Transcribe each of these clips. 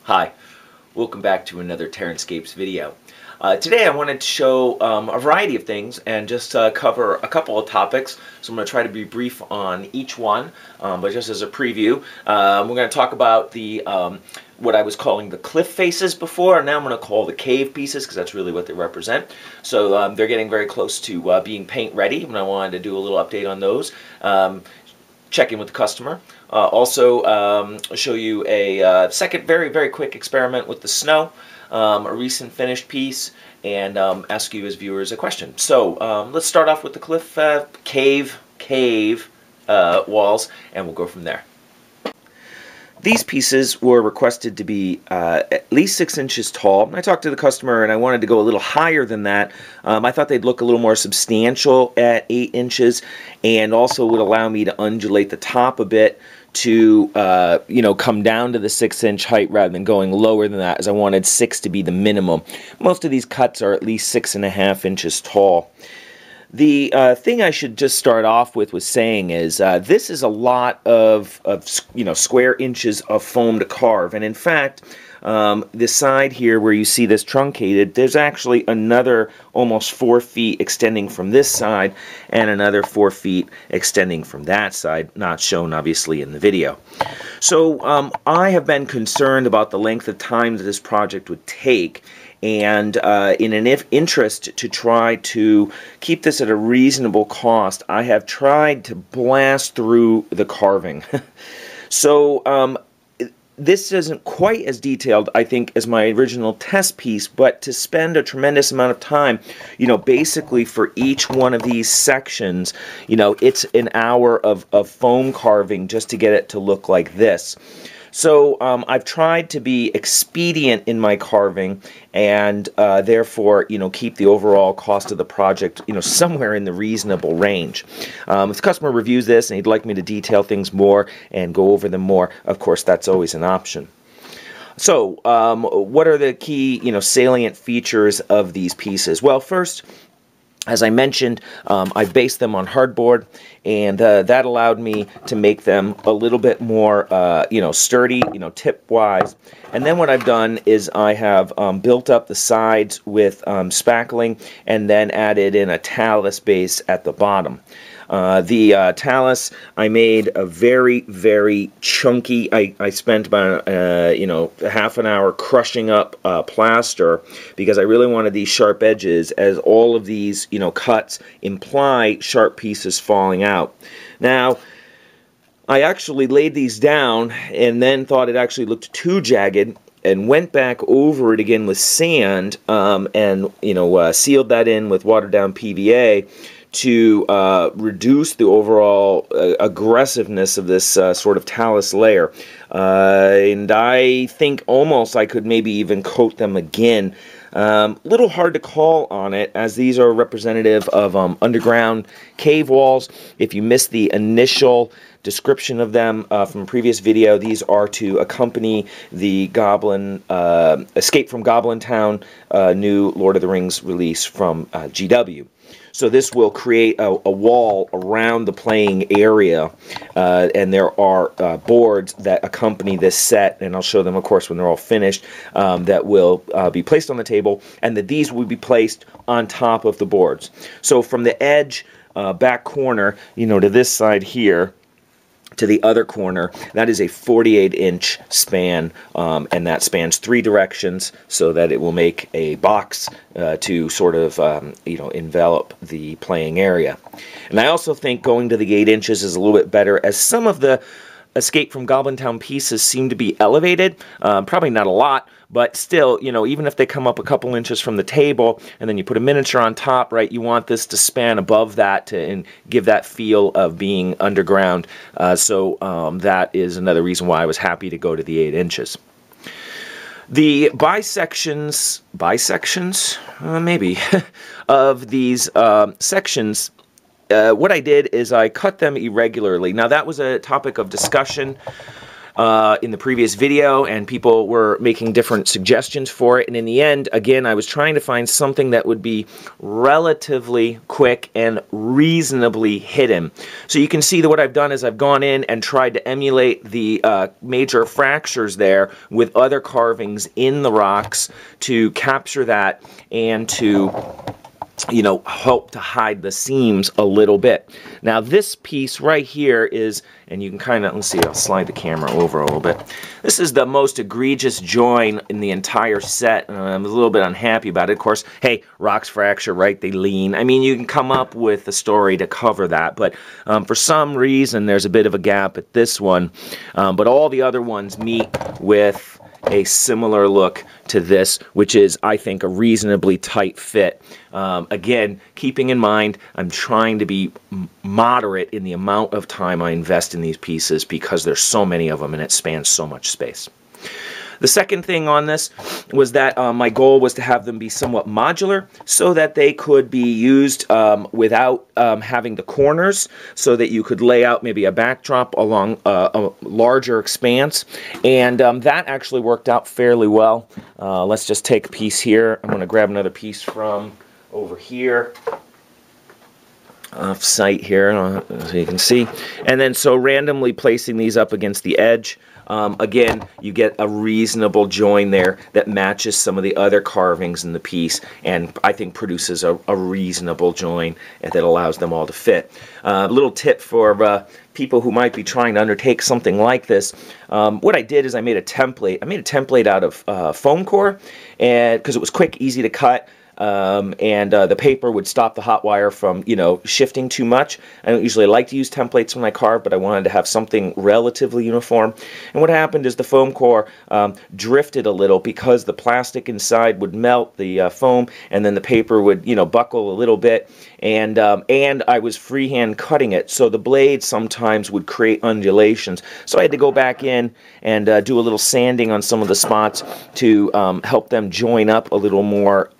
Hi, welcome back to another TerranScapes video. Today I wanted to show a variety of things and just cover a couple of topics. So I'm going to try to be brief on each one, but just as a preview, we're going to talk about the what I was calling the cliff faces before, and now I'm going to call the cave pieces because that's really what they represent. So they're getting very close to being paint ready, and I wanted to do a little update on those. Check in with the customer. Also show you a second very quick experiment with the snow, a recent finished piece, and ask you as viewers a question. So let's start off with the cliff cave walls, and we'll go from there. These pieces were requested to be at least 6 inches tall. I talked to the customer and I wanted to go a little higher than that. I thought they'd look a little more substantial at 8 inches and also would allow me to undulate the top a bit to come down to the 6-inch height rather than going lower than that, as I wanted 6 to be the minimum. Most of these cuts are at least 6.5 inches tall. The thing I should just start off with saying is this is a lot of square inches of foam to carve, and in fact the side here where you see this truncated, there's actually another almost 4 feet extending from this side and another 4 feet extending from that side, not shown obviously in the video. So I have been concerned about the length of time that this project would take, and in an interest to try to keep this at a reasonable cost, I have tried to blast through the carving. So this isn't quite as detailed, I think, as my original test piece, but to spend a tremendous amount of time, basically for each one of these sections, it's an hour of foam carving just to get it to look like this. So I've tried to be expedient in my carving and therefore, keep the overall cost of the project, somewhere in the reasonable range. If the customer reviews this and he'd like me to detail things more and go over them more, of course, that's always an option. So what are the key, salient features of these pieces? Well, first, as I mentioned, I based them on hardboard, and that allowed me to make them a little bit more, sturdy, tip-wise. And then what I've done is I have built up the sides with spackling and then added in a talus base at the bottom. The talus I made a very chunky. I spent about half an hour crushing up plaster because I really wanted these sharp edges, as all of these cuts imply sharp pieces falling out. Now, I actually laid these down and then thought it actually looked too jagged, and went back over it again with sand and sealed that in with watered down PVA to reduce the overall aggressiveness of this sort of talus layer. And I think almost I could maybe even coat them again. Little hard to call on it, as these are representative of underground cave walls. If you missed the initial description of them from a previous video, these are to accompany the Goblin Escape from Goblin Town new Lord of the Rings release from GW. So this will create a wall around the playing area, and there are boards that accompany this set, and I'll show them, of course, when they're all finished, that will be placed on the table, and that these will be placed on top of the boards. So from the edge, back corner, to this side here, to the other corner, that is a 48-inch span, and that spans 3 directions so that it will make a box to sort of envelop the playing area. And I also think going to the 8 inches is a little bit better, as some of the Escape from Goblin Town pieces seem to be elevated, probably not a lot, but still, even if they come up a couple inches from the table and then you put a miniature on top, right, you want this to span above that and give that feel of being underground. So that is another reason why I was happy to go to the 8 inches. The bisections, maybe, of these sections, what I did is I cut them irregularly. Now, that was a topic of discussion in the previous video, and people were making different suggestions for it. And in the end, again, I was trying to find something that would be relatively quick and reasonably hidden. So you can see that what I've done is I've gone in and tried to emulate the major fractures there with other carvings in the rocks to capture that and to, you know, help to hide the seams a little bit. Now this piece right here is, and you can kind of, let's see, I'll slide the camera over a little bit. This is the most egregious join in the entire set, and I'm a little bit unhappy about it. Of course, hey, rocks fracture, right? They lean. I mean, you can come up with a story to cover that, but for some reason there's a bit of a gap at this one, but all the other ones meet with a similar look to this, which is, I think, a reasonably tight fit. Again, keeping in mind, I'm trying to be moderate in the amount of time I invest in these pieces because there's so many of them and it spans so much space. The second thing on this was that my goal was to have them be somewhat modular so that they could be used without having the corners, so that you could lay out maybe a backdrop along a larger expanse. And that actually worked out fairly well. Let's just take a piece here. I'm going to grab another piece from over here. Off site here, so you can see. And then so randomly placing these up against the edge, again, you get a reasonable join there that matches some of the other carvings in the piece, and I think produces a reasonable join that allows them all to fit. A little tip for people who might be trying to undertake something like this. What I did is I made a template. I made a template out of foam core, and because it was quick, easy to cut. And the paper would stop the hot wire from, you know, shifting too much. I don't usually like to use templates when I carve, but I wanted to have something relatively uniform. And what happened is the foam core drifted a little because the plastic inside would melt the foam, and then the paper would, you know, buckle a little bit. And I was freehand cutting it, so the blade sometimes would create undulations. So I had to go back in and do a little sanding on some of the spots to help them join up a little more,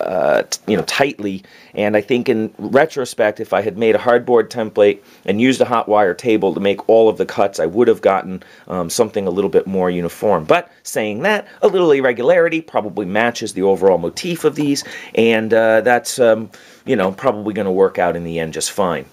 you know, tightly. And I think in retrospect, if I had made a hardboard template and used a hot wire table to make all of the cuts, I would have gotten something a little bit more uniform. But saying that, a little irregularity probably matches the overall motif of these, and that's you know, probably going to work out in the end just fine.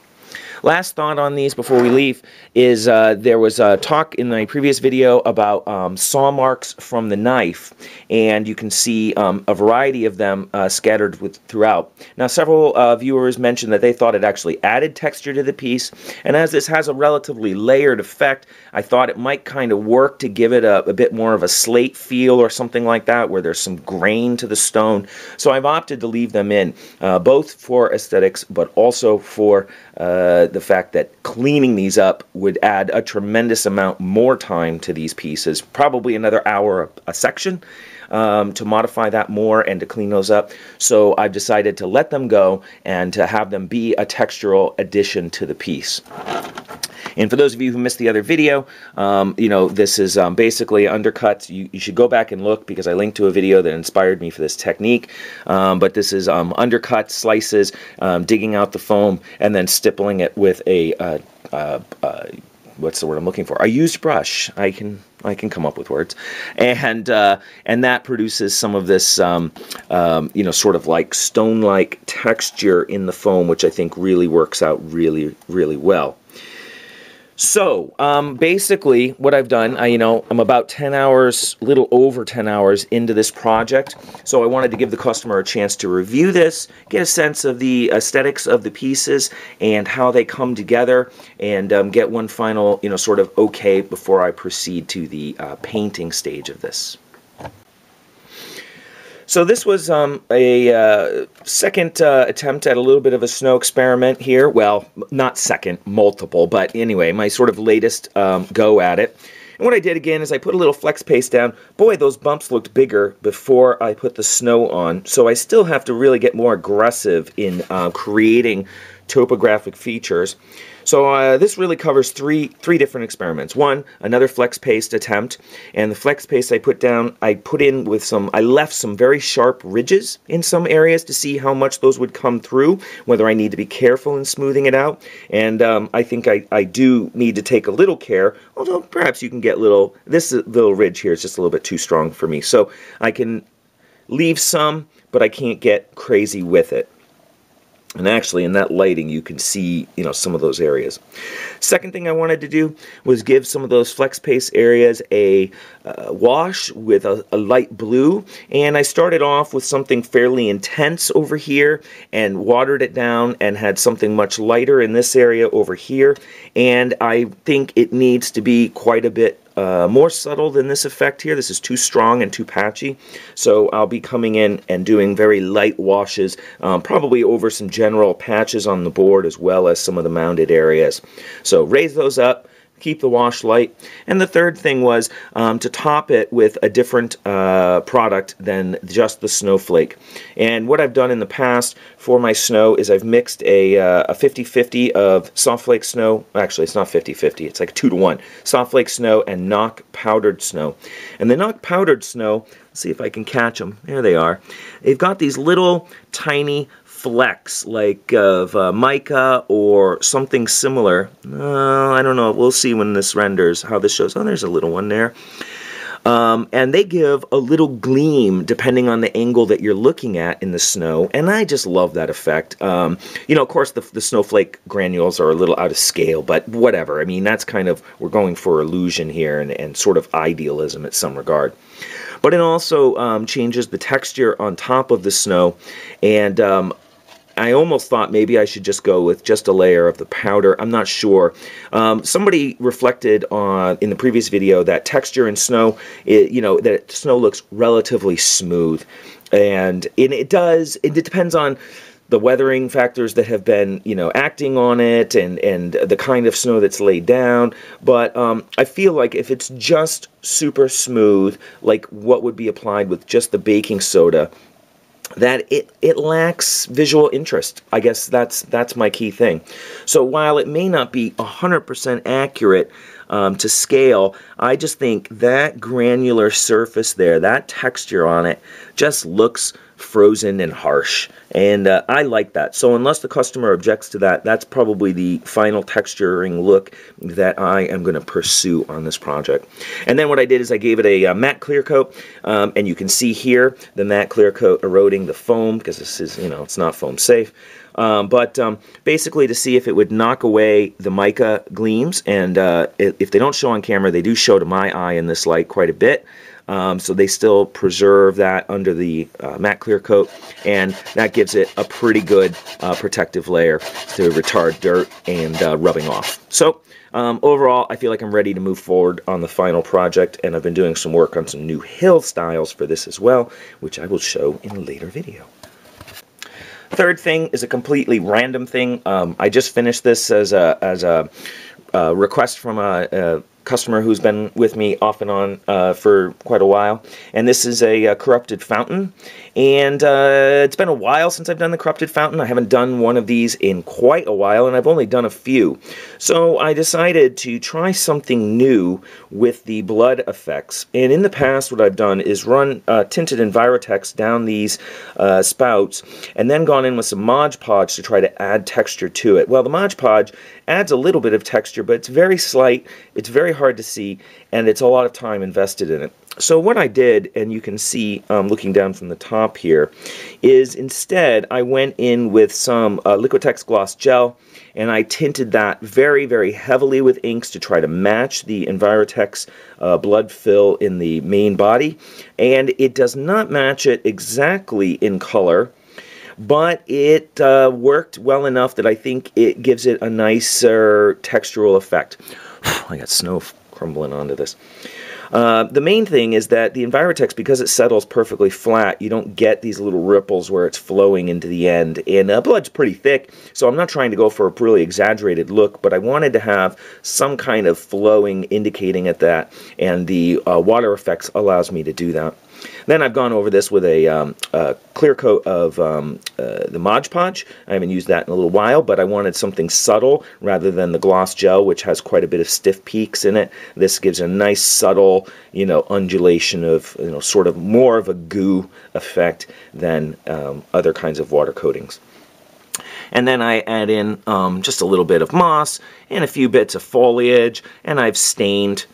Last thought on these before we leave is there was a talk in my previous video about saw marks from the knife, and you can see a variety of them scattered throughout. Now, several viewers mentioned that they thought it actually added texture to the piece, and as this has a relatively layered effect, I thought it might kind of work to give it a bit more of a slate feel or something like that, where there's some grain to the stone. So I've opted to leave them in, both for aesthetics, but also for the fact that cleaning these up would add a tremendous amount more time to these pieces, probably another hour a section, to modify that more and to clean those up. So I've decided to let them go and to have them be a textural addition to the piece. And for those of you who missed the other video, you know, this is basically undercuts. You should go back and look because I linked to a video that inspired me for this technique. But this is undercut slices, digging out the foam, and then stippling it with a what's the word I'm looking for? A used brush. I can come up with words, and that produces some of this, you know, sort of like stone-like texture in the foam, which I think really works out really, really well. So, basically, what I've done, I'm about 10 hours, a little over 10 hours into this project, so I wanted to give the customer a chance to review this, get a sense of the aesthetics of the pieces and how they come together, and get one final, sort of okay before I proceed to the painting stage of this. So this was a second attempt at a little bit of a snow experiment here. Well, not second, multiple, but anyway, my sort of latest go at it. And what I did again is I put a little flex paste down. Boy, those bumps looked bigger before I put the snow on. So I still have to really get more aggressive in creating topographic features. So this really covers three different experiments. One, another flex paste attempt, and the flex paste I put in with I left some very sharp ridges in some areas to see how much those would come through, whether I need to be careful in smoothing it out, and I think I do need to take a little care, although perhaps you can get this little ridge here is just a little bit too strong for me, so I can leave some, but I can't get crazy with it. And actually, in that lighting, you can see, some of those areas. Second thing I wanted to do was give some of those flex paste areas a wash with a light blue. And I started off with something fairly intense over here and watered it down and had something much lighter in this area over here. And I think it needs to be quite a bit more subtle than this effect here. This is too strong and too patchy, so I'll be coming in and doing very light washes, probably over some general patches on the board as well as some of the mounded areas. So raise those up, keep the wash light. And the third thing was to top it with a different product than just the snowflake. And what I've done in the past for my snow is I've mixed a 50-50 of soft flake snow. Actually, it's not 50-50. It's like 2-to-1. Soft flake snow and Knock powdered snow. And the Knock powdered snow, let's see if I can catch them. There they are. They've got these little tiny flecks like of mica or something similar. I don't know. We'll see when this renders how this shows. Oh, there's a little one there. And they give a little gleam depending on the angle that you're looking at in the snow, and I just love that effect. Of course, the snowflake granules are a little out of scale, but whatever. I mean, that's kind of, we're going for illusion here and sort of idealism in some regard. But it also changes the texture on top of the snow, and I almost thought maybe I should just go with just a layer of the powder. I'm not sure. Somebody reflected on in the previous video that texture in snow, that snow looks relatively smooth, and it does. It depends on the weathering factors that have been, acting on it, and the kind of snow that's laid down. But I feel like if it's just super smooth, like what would be applied with just the baking soda, that it lacks visual interest. I guess that's my key thing. So while it may not be 100% accurate to scale, I just think that granular surface there, that texture on it, just looks frozen and harsh, and I like that. So unless the customer objects to that, that's probably the final texturing look that I am going to pursue on this project. And then what I did is I gave it a matte clear coat, and you can see here the matte clear coat eroding the foam, because this is, it's not foam safe. But basically to see if it would knock away the mica gleams, and if they don't show on camera, they do show to my eye in this light quite a bit. So they still preserve that under the matte clear coat, and that gives it a pretty good protective layer to retard dirt and rubbing off. So overall, I feel like I'm ready to move forward on the final project, and I've been doing some work on some new hill styles for this as well, which I will show in a later video. Third thing is a completely random thing. I just finished this as a request from a customer who's been with me off and on for quite a while, and this is a corrupted fountain, and it's been a while since I've done the corrupted fountain. I haven't done one of these in quite a while, and I've only done a few, so I decided to try something new with the blood effects. And in the past, what I've done is run tinted Envirotex down these spouts, and then gone in with some Mod Podge to try to add texture to it. Well, the Mod Podge adds a little bit of texture, but it's very slight, it's very hard to see, and it's a lot of time invested in it. So what I did, and you can see looking down from the top here, is instead I went in with some Liquitex Gloss Gel, and I tinted that very, very heavily with inks to try to match the Envirotex blood fill in the main body. And it does not match it exactly in color, but it worked well enough that I think it gives it a nicer textural effect. I got snow crumbling onto this. The main thing is that the Envirotex, because it settles perfectly flat, you don't get these little ripples where it's flowing into the end. And blood's pretty thick, so I'm not trying to go for a really exaggerated look, but I wanted to have some kind of flowing indicating at that, and the water effects allows me to do that. Then I've gone over this with a clear coat of the Mod Podge. I haven't used that in a little while, but I wanted something subtle rather than the gloss gel, which has quite a bit of stiff peaks in it. This gives a nice subtle, undulation of, sort of more of a goo effect than other kinds of water coatings. And then I add in just a little bit of moss and a few bits of foliage, and I've stained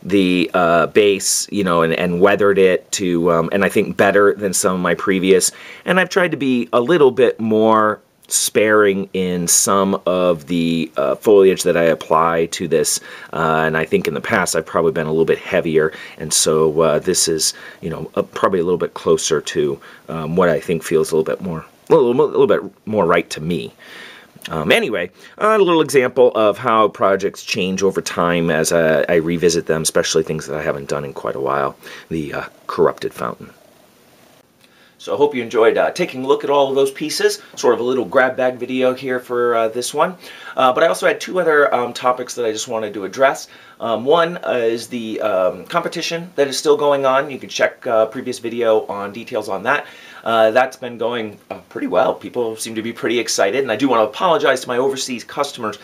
the base, and weathered it to, and I think better than some of my previous. And I've tried to be a little bit more sparing in some of the foliage that I apply to this, and I think in the past I've probably been a little bit heavier, and so this is, probably a little bit closer to what I think feels a little bit more right to me. Anyway, a little example of how projects change over time as I revisit them, especially things that I haven't done in quite a while. The corrupted fountain. So I hope you enjoyed taking a look at all of those pieces. Sort of a little grab bag video here for this one. But I also had two other topics that I just wanted to address. One is the competition that is still going on. You can check previous video on details on that. That's been going pretty well. People seem to be pretty excited, and I do want to apologize to my overseas customers.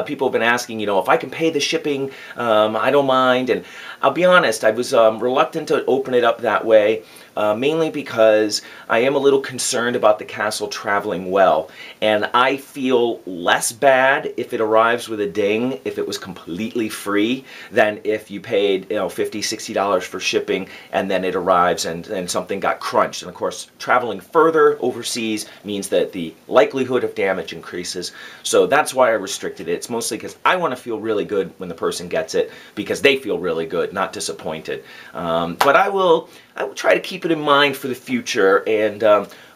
People have been asking, if I can pay the shipping, I don't mind. And I'll be honest, I was reluctant to open it up that way, mainly because I am a little concerned about the castle traveling well, and I feel less bad if it arrives with a ding, if it was completely free, than if you paid $50, $60 for shipping and then it arrives and something got crunched. And of course, traveling further overseas means that the likelihood of damage increases. So that's why I restricted it. It's mostly because I want to feel really good when the person gets it, because they feel really good, not disappointed. But I will try to keep it in mind for the future, and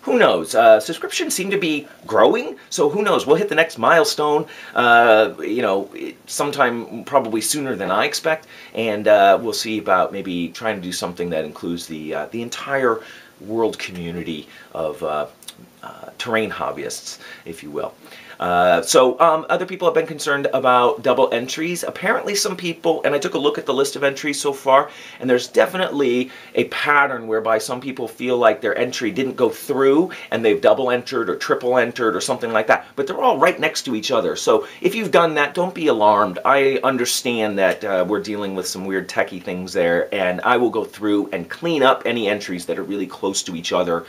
who knows? Subscriptions seem to be growing, so who knows? We'll hit the next milestone, sometime probably sooner than I expect, and we'll see about maybe trying to do something that includes the entire world community of terrain hobbyists, if you will. Other people have been concerned about double entries. Apparently some people, and I took a look at the list of entries so far, and there's definitely a pattern whereby some people feel like their entry didn't go through and they've double entered or triple entered or something like that. But they're all right next to each other. So if you've done that, don't be alarmed. I understand that we're dealing with some weird techie things there, and I will go through and clean up any entries that are really close to each other,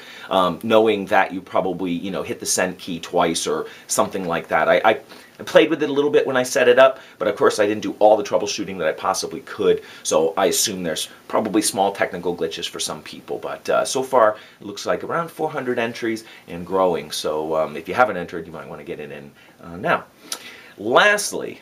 knowing that you probably, hit the send key twice or something like that. I played with it a little bit when I set it up, but of course I didn't do all the troubleshooting that I possibly could, so I assume there's probably small technical glitches for some people, but so far it looks like around 400 entries and growing, so if you haven't entered, you might want to get it in now. Lastly,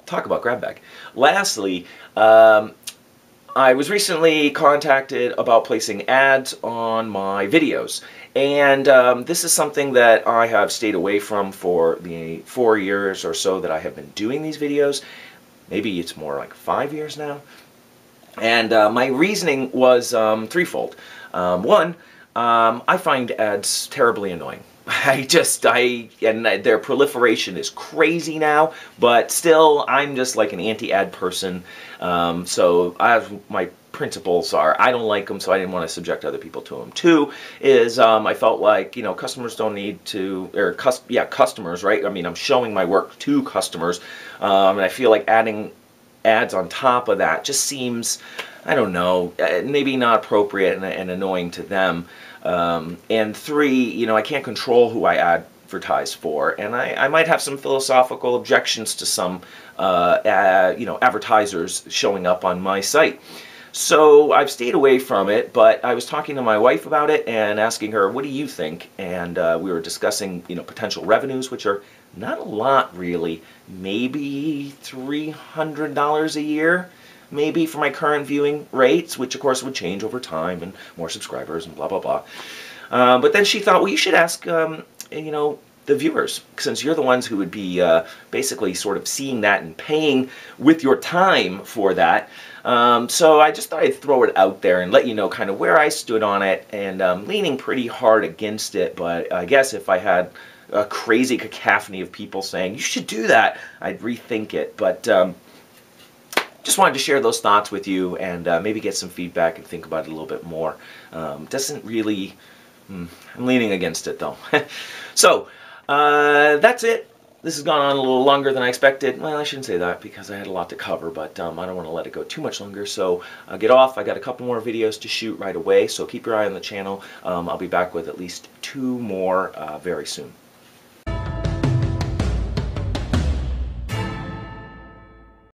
talk about grab bag. Lastly, I was recently contacted about placing ads on my videos, and this is something that I have stayed away from for the 4 years or so that I have been doing these videos. Maybe it's more like 5 years now. And my reasoning was threefold. One, I find ads terribly annoying. And their proliferation is crazy now, but still, I'm just like an anti-ad person. So my principles are, I don't like them, so I didn't want to subject other people to them. Two is, I felt like, customers don't need to, or customers, right? I mean, I'm showing my work to customers, and I feel like adding ads on top of that just seems, I don't know, maybe not appropriate and annoying to them. And three, I can't control who I advertise for, and I might have some philosophical objections to some, advertisers showing up on my site. So I've stayed away from it, but I was talking to my wife about it and asking her, what do you think? And we were discussing, potential revenues, which are not a lot really, maybe $300 a year. Maybe for my current viewing rates, which of course would change over time and more subscribers and blah, blah, blah. But then she thought, well, you should ask, the viewers, since you're the ones who would be basically sort of seeing that and paying with your time for that. So I just thought I'd throw it out there and let you know kind of where I stood on it, and leaning pretty hard against it, but I guess if I had a crazy cacophony of people saying, you should do that, I'd rethink it. But just wanted to share those thoughts with you and maybe get some feedback and think about it a little bit more. Doesn't really... I'm leaning against it though. So, that's it. This has gone on a little longer than I expected. Well, I shouldn't say that because I had a lot to cover, but I don't want to let it go too much longer. So get off. I got a couple more videos to shoot right away, so keep your eye on the channel. I'll be back with at least 2 more very soon.